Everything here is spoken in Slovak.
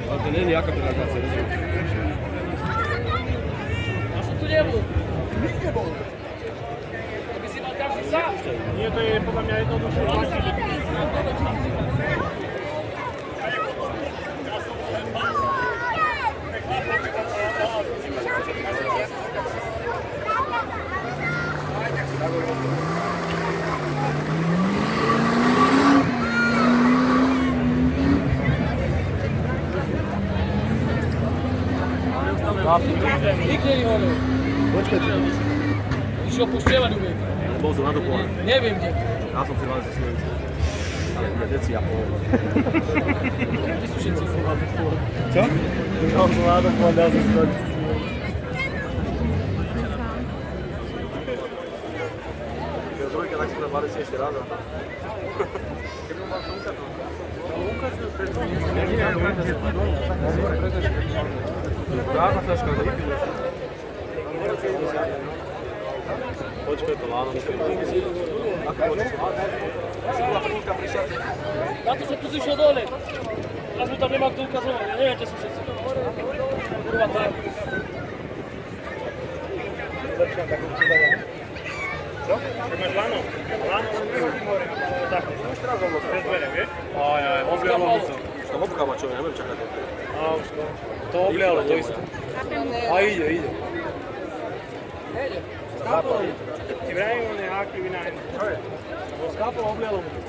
Ale to nie je nejaká predácia. A som tu nebol. Nikde bol. To by si mal každý sám. Nie, to je podľa mňa jednoduchšie vlastne. Nikde nie hovoril. Počkaj, Ty si ho puštievať umie. bol som na to pohľad. Neviem kde. Ja som si mal si svoju. Ale nie, deci ja poviem. Ty sú všetci. Čo? Ja som na to pohľad, ja som si svoju. Keď trojka, tak si na 20 ešte raz. Keby mal to ukázať. Prázdna fľaška, to vypíš. Počkaj, to láno. Ako počkaj? Si bola prvúka prišla. Na to som tu zišiel dole. Teraz mu tam nemá kto ukazovať. Ja neviem, kde sú všetci. Kurva tak. Začínam takú chudavú. Čo? Keď máš lano? Lano som nehodím hore. Takto. Už teraz ho Cez dvere, vieš? Aj, oblialo mu to. Už to hopka má čo, ja neviem čakať. Už to oblialo, to isté. A ide. Nejde. Ti vravím, on je aký vynajný. Skápalo, oblialo mu to.